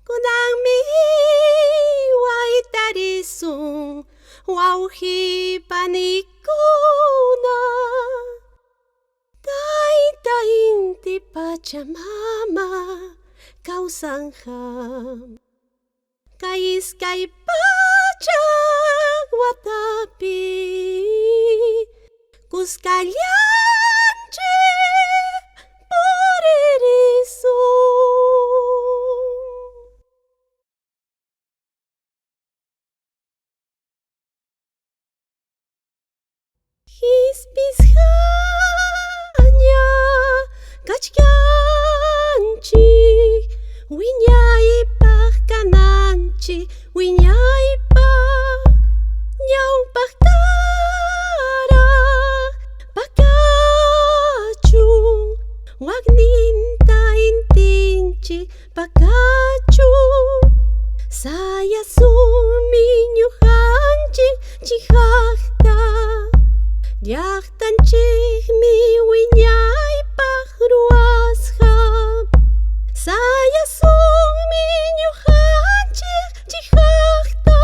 Kunang mi wai tarisung wauhi panikuna Tai inti Pachamama kausangham Kais kai pachak watapi Kuskalyanche puririsung Hispishanya kachkanchi Wiñaypaq kananchi wiñaypaq ñawpaq taraq pakachu waqninta intinchi pakachu sayasumi ñuqanchik chihaqta llaqtanchikmi wiñaypaq ruwasqa sayasumi ñuqanchik chihaqta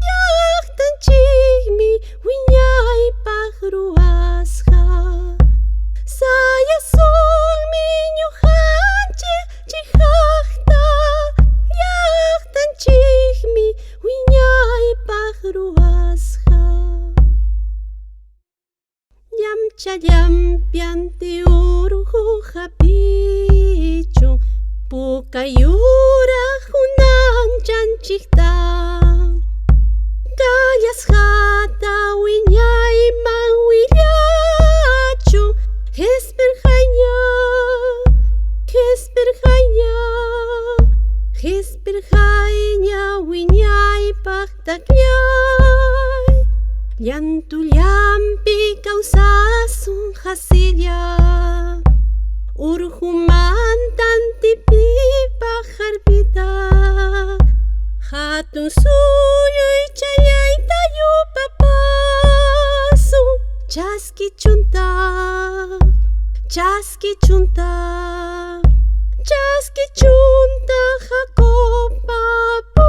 llaqtanchikmi wiñaypaq ruwasqa sayasumi ñuqanchik chihaqta llaqtanchikmi wiñaypaq ruwasqa Llamcha llampianti uruju hapichun Puqayuraq hunanchanchikta Kallasqata wiñayman willachun Hespirqaña wiñaypaq takllay Llantu llampi kawsasun hasilla Urhumantan tipipaq harpita Hatun suyuy chayayta yupapasun Chaskichuntaq hakopapu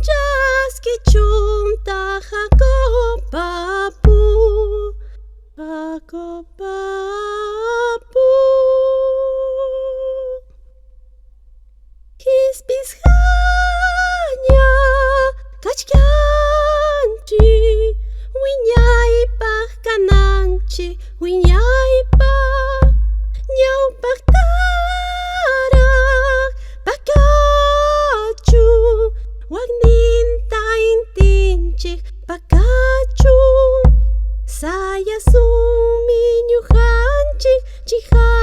Chaskichuntaq hakopapu Hispishqaña kachkanchi wiñaypaq kananchi wiñaypaq ñawpaq taraq pakachu waqninta intinchik pakachu sayasumi ñuqanchik chihaqta